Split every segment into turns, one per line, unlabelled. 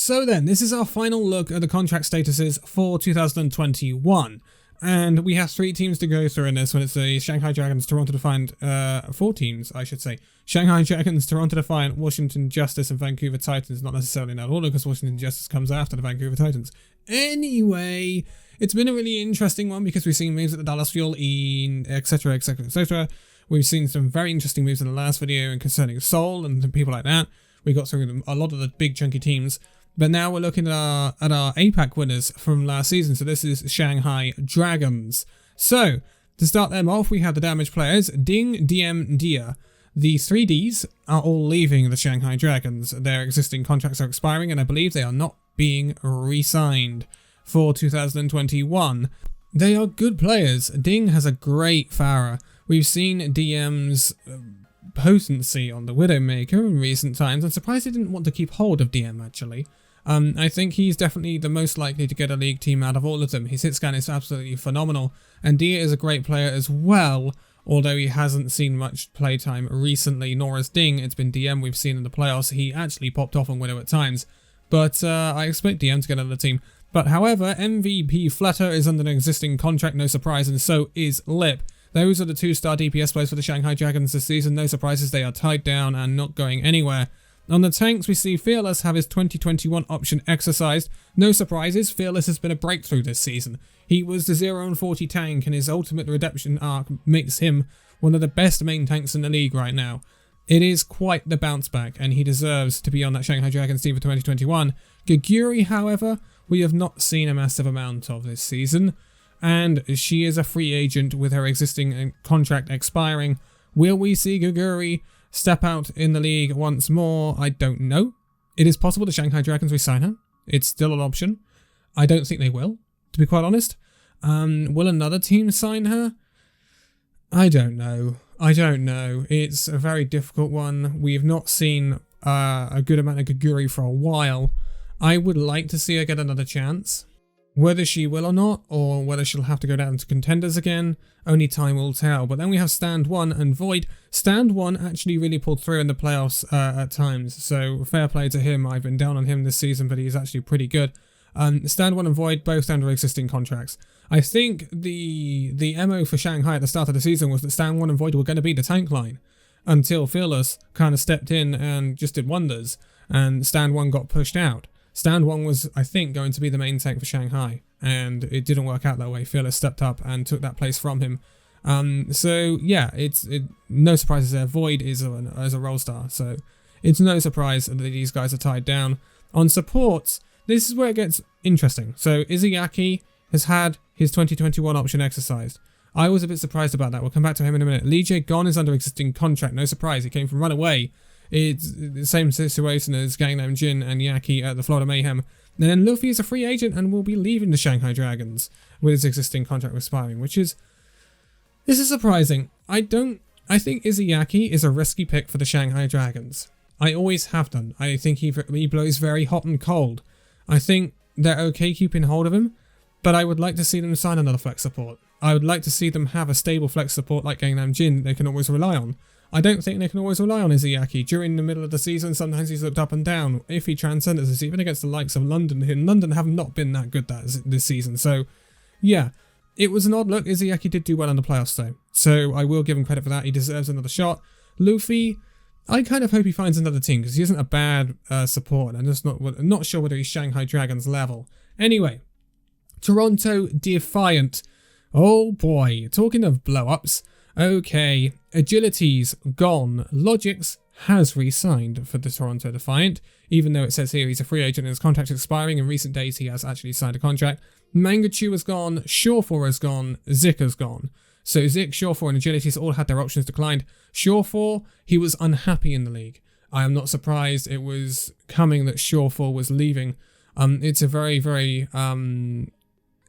So then, this is our final look at the contract statuses for 2021. And we have 3 teams to go through in this one. It's the Shanghai Dragons, Toronto Defiant, 4 teams, I should say. Shanghai Dragons, Toronto Defiant, Washington Justice, and Vancouver Titans. Not necessarily in that order, because Washington Justice comes after the Vancouver Titans. Anyway, it's been a really interesting one because we've seen moves at the Dallas Fuel, etc, etc, etc. We've seen some very interesting moves in the last video and concerning Seoul and people like that. We got through a lot of the big chunky teams. But now we're looking at our APAC winners from last season. So this is Shanghai Dragons. So to start them off, we have the damaged players, Ding, DM, Dia. The 3Ds are all leaving the Shanghai Dragons. Their existing contracts are expiring, and I believe they are not being re-signed for 2021. They are good players. Ding has a great Pharah. We've seen DM's potency on the Widowmaker in recent times. I'm surprised he didn't want to keep hold of DM, actually. I think he's definitely the most likely to get a league team out of all of them. His hit scan is absolutely phenomenal, and Dia is a great player as well, although he hasn't seen much playtime recently, nor has Ding. It's been DM we've seen in the playoffs. He actually popped off on Widow at times, but I expect DM to get another team. But however, MVP Flutter is under an existing contract, no surprise, and so is Lip. Those are the 2-star DPS players for the Shanghai Dragons this season. No surprises, they are tied down and not going anywhere. On the tanks, we see Fearless have his 2021 option exercised. No surprises, Fearless has been a breakthrough this season. He was the 0 and 40 tank, and his ultimate redemption arc makes him one of the best main tanks in the league right now. It is quite the bounce back, and he deserves to be on that Shanghai Dragons team for 2021. Gaguri, however, we have not seen a massive amount of this season, and she is a free agent with her existing contract expiring. Will we see Gaguri step out in the league once more? I don't know. It is possible the Shanghai Dragons resign her. It's still an option. I don't think they will, to be quite honest. Will another team sign her? I don't know. It's a very difficult one. We have not seen a good amount of Gaguri for a while. I would like to see her get another chance. Whether she will or not, or whether she'll have to go down to contenders again, only time will tell. But then we have Stand 1 and Void. Stand 1 actually really pulled through in the playoffs at times, so fair play to him. I've been down on him this season, but he's actually pretty good. Stand 1 and Void both under existing contracts. I think the MO for Shanghai at the start of the season was that Stand 1 and Void were going to be the tank line, until Fearless kind of stepped in and just did wonders, and Stand 1 got pushed out. Stand 1 was, I think, going to be the main tank for Shanghai, and it didn't work out that way. Fearless stepped up and took that place from him. So yeah, it's no surprises there. Void is a role star, so it's no surprise that these guys are tied down. On supports, this is where it gets interesting. So Izayaki has had his 2021 option exercised. I was a bit surprised about that. We'll come back to him in a minute. Lee Jae Gon is under existing contract. No surprise, he came from Runaway. It's the same situation as Gangnam Jin and Yaki at the Florida Mayhem. And then Luffy is a free agent and will be leaving the Shanghai Dragons with his existing contract expiring, this is surprising. I think Izayaki is a risky pick for the Shanghai Dragons. I always have done. I think he blows very hot and cold. I think they're okay keeping hold of him, but I would like to see them sign another flex support. I would like to see them have a stable flex support like Gangnam Jin they can always rely on. I don't think they can always rely on Izayaki. During the middle of the season, sometimes he's looked up and down. If he transcends us, even against the likes of London, and London have not been that good this season. So, yeah, it was an odd look. Izayaki did do well in the playoffs, though. So I will give him credit for that. He deserves another shot. Luffy, I kind of hope he finds another team, because he isn't a bad support. I'm just not sure whether he's Shanghai Dragons level. Anyway, Toronto Defiant. Oh boy, talking of blow-ups. Okay, Agility's gone. Logix has re-signed for the Toronto Defiant, even though it says here he's a free agent and his contract is expiring. In recent days, he has actually signed a contract. Mangachu has gone, Shawfor has gone, Zik has gone. So Zik, Shawfor, and Agility's all had their options declined. Shawfor, he was unhappy in the league. I am not surprised it was coming that Shawfor was leaving. It's a very, very,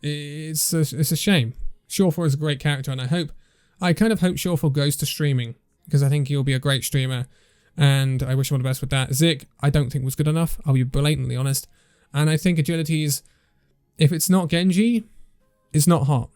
it's a shame. Shawfor is a great character, and I kind of hope Shawfor goes to streaming, because I think he'll be a great streamer, and I wish him all the best with that. Zik, I don't think was good enough, I'll be blatantly honest, and I think Agility's, if it's not Genji, it's not hot.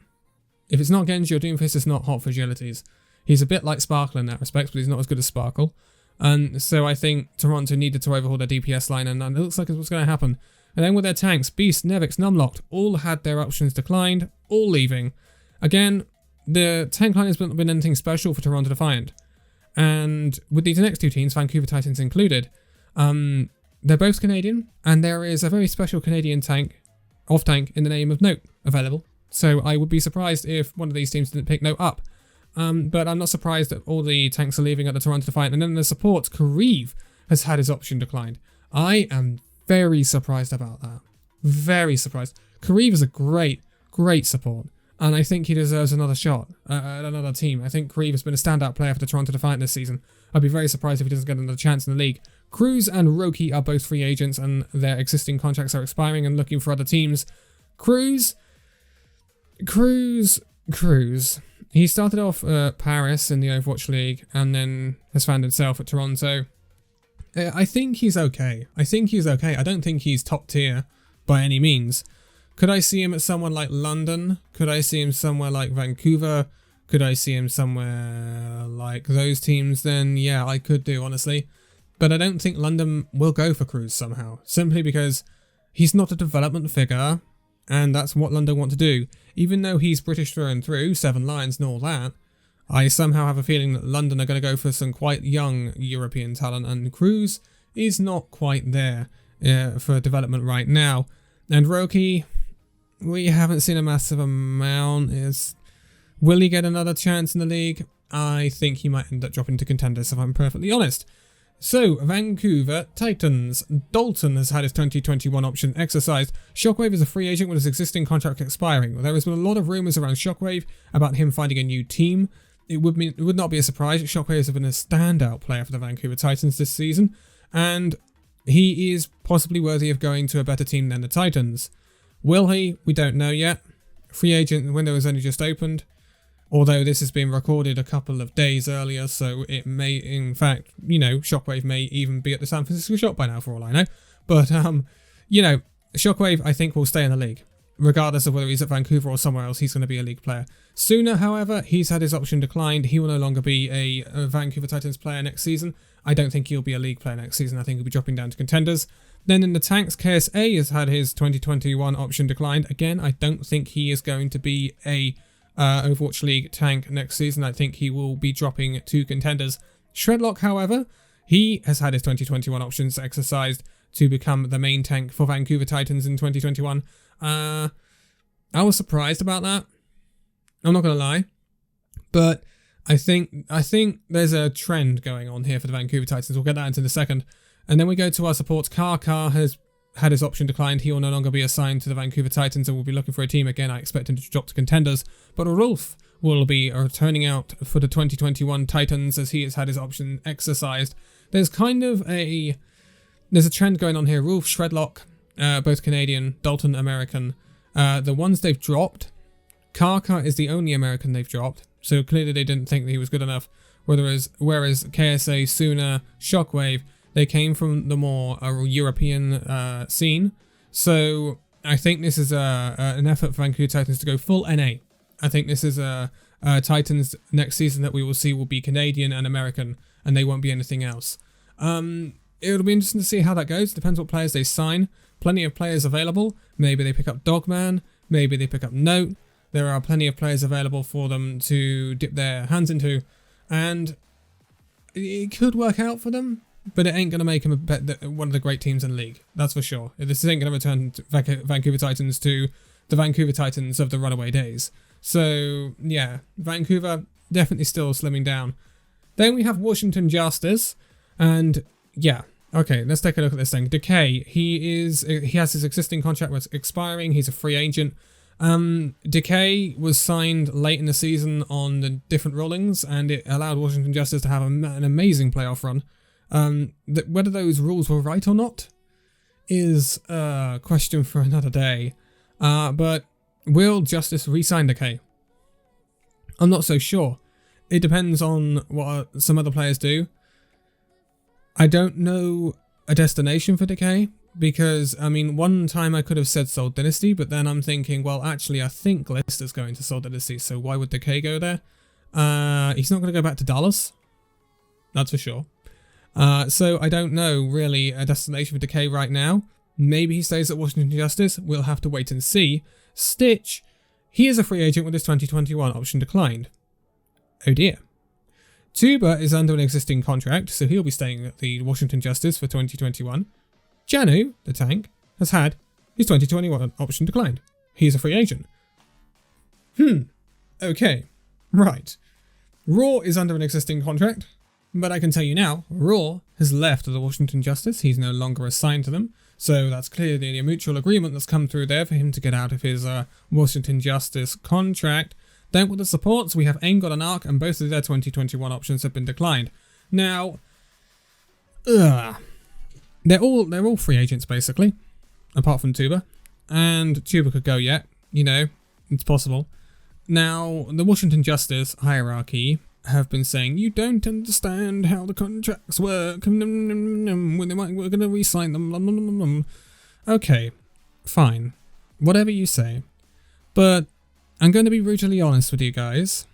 If it's not Genji or Doomfist, it's not hot for Agility's. He's a bit like Sparkle in that respect, but he's not as good as Sparkle. And so I think Toronto needed to overhaul their DPS line, and it looks like it's what's going to happen. And then with their tanks, Beast, Nevix, Numlocked, all had their options declined, all leaving. Again, the tank line has not been anything special for Toronto Defiant. And with these next two teams, Vancouver Titans included, they're both Canadian, and there is a very special Canadian tank, off-tank, in the name of Note available. So I would be surprised if one of these teams didn't pick Note up. But I'm not surprised that all the tanks are leaving at the Toronto Defiant. And then the support, Kareev, has had his option declined. I am very surprised about that. Very surprised. Kareev is a great support. And I think he deserves another shot at another team. I think Kareev has been a standout player for the Toronto Defiant this season. I'd be very surprised if he doesn't get another chance in the league. Cruz and Roki are both free agents, and their existing contracts are expiring and looking for other teams. Cruz. He started off at Paris in the Overwatch League and then has found himself at Toronto. I think he's okay. I don't think he's top tier by any means. Could I see him at someone like London? Could I see him somewhere like Vancouver? Could I see him somewhere like those teams? Then yeah, I could do, honestly. But I don't think London will go for Cruz somehow. Simply because he's not a development figure, and that's what London want to do. Even though he's British through and through, 7 Lions and all that, I somehow have a feeling that London are going to go for some quite young European talent, and Cruz is not quite there for development right now. And Roki, we haven't seen a massive amount. Will he get another chance in the league? I think he might end up dropping to contenders, if I'm perfectly honest. So, Vancouver Titans. Dalton has had his 2021 option exercised. Shockwave is a free agent with his existing contract expiring. There has been a lot of rumours around Shockwave about him finding a new team. It would not be a surprise. Shockwave has been a standout player for the Vancouver Titans this season, and he is possibly worthy of going to a better team than the Titans. Will he? We don't know yet. Free agent window has only just opened. Although this has been recorded a couple of days earlier, so it may, in fact, Shockwave may even be at the San Francisco shop by now, for all I know. But, Shockwave, I think, will stay in the league. Regardless of whether he's at Vancouver or somewhere else, he's going to be a league player. Sooner, however, he's had his option declined. He will no longer be a Vancouver Titans player next season. I don't think he'll be a league player next season. I think he'll be dropping down to contenders. Then in the tanks, KSA has had his 2021 option declined. Again, I don't think he is going to be a Overwatch League tank next season. I think he will be dropping to contenders. Shredlock, however, he has had his 2021 options exercised to become the main tank for Vancouver Titans in 2021. I was surprised about that. I'm not going to lie. But I think there's a trend going on here for the Vancouver Titans. We'll get that into a second. And then we go to our supports. Car has had his option declined. He will no longer be assigned to the Vancouver Titans and will be looking for a team again. I expect him to drop to contenders. But Rolf will be returning out for the 2021 Titans as he has had his option exercised. There's a trend going on here. Rolf, Shredlock, both Canadian, Dalton, American. The ones they've dropped, Karka is the only American they've dropped. So clearly they didn't think that he was good enough. Whereas KSA, Suna, Shockwave, they came from the more European scene. So I think this is an effort for Vancouver Titans to go full NA. I think this is Titans next season that we will see will be Canadian and American, and they won't be anything else. It'll be interesting to see how that goes. Depends what players they sign. Plenty of players available. Maybe they pick up Dogman. Maybe they pick up Note. There are plenty of players available for them to dip their hands into, and it could work out for them. But it ain't going to make him one of the great teams in the league. That's for sure. This ain't going to return Vancouver Titans to the Vancouver Titans of the runaway days. So, yeah, Vancouver definitely still slimming down. Then we have Washington Justice. And, yeah, okay, let's take a look at this thing. Decay, he has his existing contract was expiring. He's a free agent. Decay was signed late in the season on the different rulings, and it allowed Washington Justice to have an amazing playoff run. Whether those rules were right or not is a question for another day. But will Justice re-sign Decay? I'm not so sure. It depends on what some other players do. I don't know a destination for Decay because, I mean, one time I could have said Soul Dynasty, but then I'm thinking, well, actually, I think Leicester's going to Soul Dynasty, so why would Decay go there? He's not going to go back to Dallas. That's for sure. So I don't know really a destination for Decay right now. Maybe he stays at Washington Justice. We'll have to wait and see. Stitch, he is a free agent with his 2021 option declined. Oh dear. Tuba is under an existing contract, so he'll be staying at the Washington Justice for 2021. Janu, the tank, has had his 2021 option declined. He's a free agent. Okay. Right. Raw is under an existing contract, but I can tell you now, Raw has left the Washington Justice. He's no longer assigned to them, so that's clearly a mutual agreement that's come through there for him to get out of his Washington Justice contract. Then with the supports, we have Aim God and Arc, and both of their 2021 options have been declined. Now, they're all free agents basically, apart from Tuba, and Tuba could go yet. You know, it's possible. Now, the Washington Justice hierarchy have been saying, you don't understand how the contracts work. We're going to re-sign them. Okay, fine. Whatever you say. But I'm going to be brutally honest with you guys.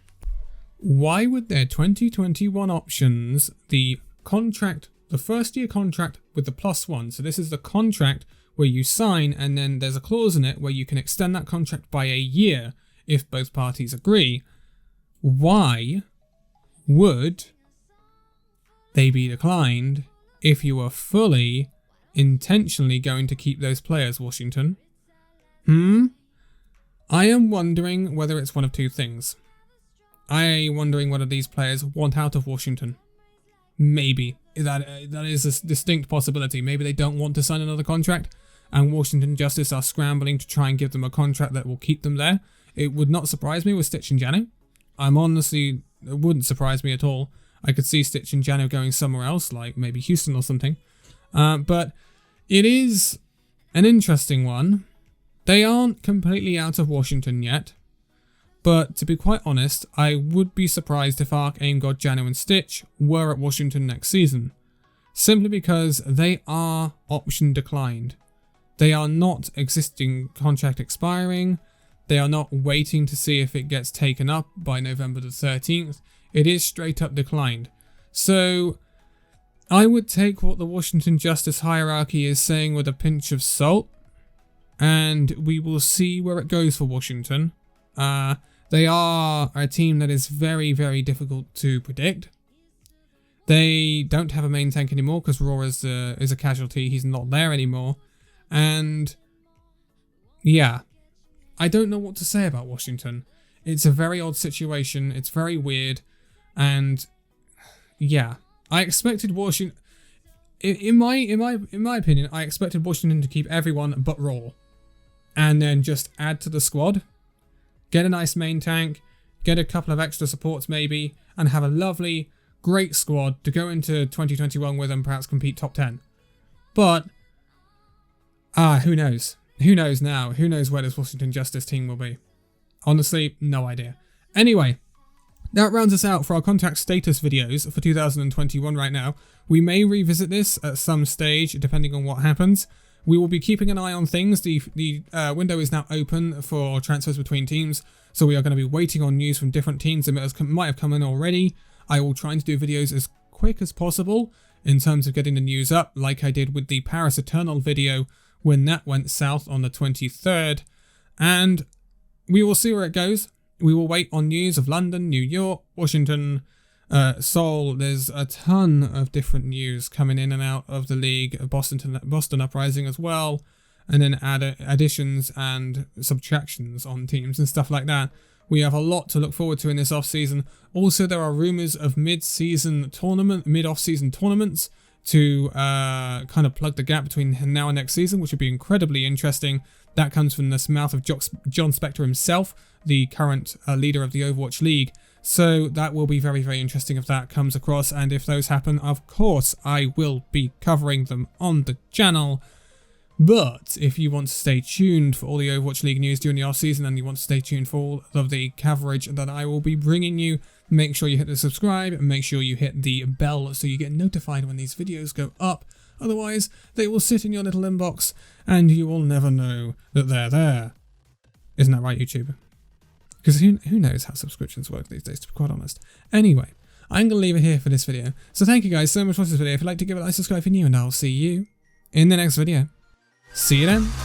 Why would their 2021 options, the contract, the first year contract with the +1, so this is the contract where you sign and then there's a clause in it where you can extend that contract by a year if both parties agree. Why would they be declined if you are fully, intentionally going to keep those players, Washington? I am wondering whether it's one of two things. I am wondering whether these players want out of Washington. Maybe. That is a distinct possibility. Maybe they don't want to sign another contract, and Washington Justice are scrambling to try and give them a contract that will keep them there. It would not surprise me with Stitch and Janu. It wouldn't surprise me at all. I could see Stitch and Janu going somewhere else, like maybe Houston or something. But it is an interesting one. They aren't completely out of Washington yet. But to be quite honest, I would be surprised if Arc, Aim God, Janu and Stitch were at Washington next season. Simply because they are option declined. They are not existing contract expiring. They are not waiting to see if it gets taken up by November the 13th. It is straight up declined. So I would take what the Washington Justice hierarchy is saying with a pinch of salt. And we will see where it goes for Washington. They are a team that is very, very difficult to predict. They don't have a main tank anymore because Raw is a casualty. He's not there anymore. And yeah, I don't know what to say about Washington. It's a very odd situation. It's very weird. And yeah, I expected Washington, in my opinion, I expected Washington to keep everyone but Raw. And then just add to the squad. Get a nice main tank. Get a couple of extra supports maybe. And have a lovely, great squad to go into 2021 with and perhaps compete top 10. But, who knows? Who knows now? Who knows where this Washington Justice team will be? Honestly, no idea. Anyway, that rounds us out for our contract status videos for 2021 right now. We may revisit this at some stage, depending on what happens. We will be keeping an eye on things. The window is now open for transfers between teams, so we are going to be waiting on news from different teams that might have come in already. I will try to do videos as quick as possible in terms of getting the news up, like I did with the Paris Eternal video when that went south on the 23rd. And we will see where it goes. We will wait on news of London, New York, Washington, Seoul. There's a ton of different news coming in and out of the league. Boston Uprising as well, and then additions and subtractions on teams and stuff like that. We have a lot to look forward to in this off-season. Also, there are rumours of mid-off-season tournaments to kind of plug the gap between now and next season, which would be incredibly interesting. That comes from the mouth of John Spector himself, the current leader of the Overwatch League. So that will be very, very interesting if that comes across. And if those happen, of course, I will be covering them on the channel. But if you want to stay tuned for all the Overwatch League news during the off-season and you want to stay tuned for all of the coverage that I will be bringing you, make sure you hit the subscribe and make sure you hit the bell so you get notified when these videos go up. Otherwise, they will sit in your little inbox and you will never know that they're there. Isn't that right, YouTube? Because who knows how subscriptions work these days, to be quite honest. Anyway, I'm going to leave it here for this video. So thank you guys so much for watching this video. If you'd like to give it a like, subscribe if you're new, and I'll see you in the next video. See you then.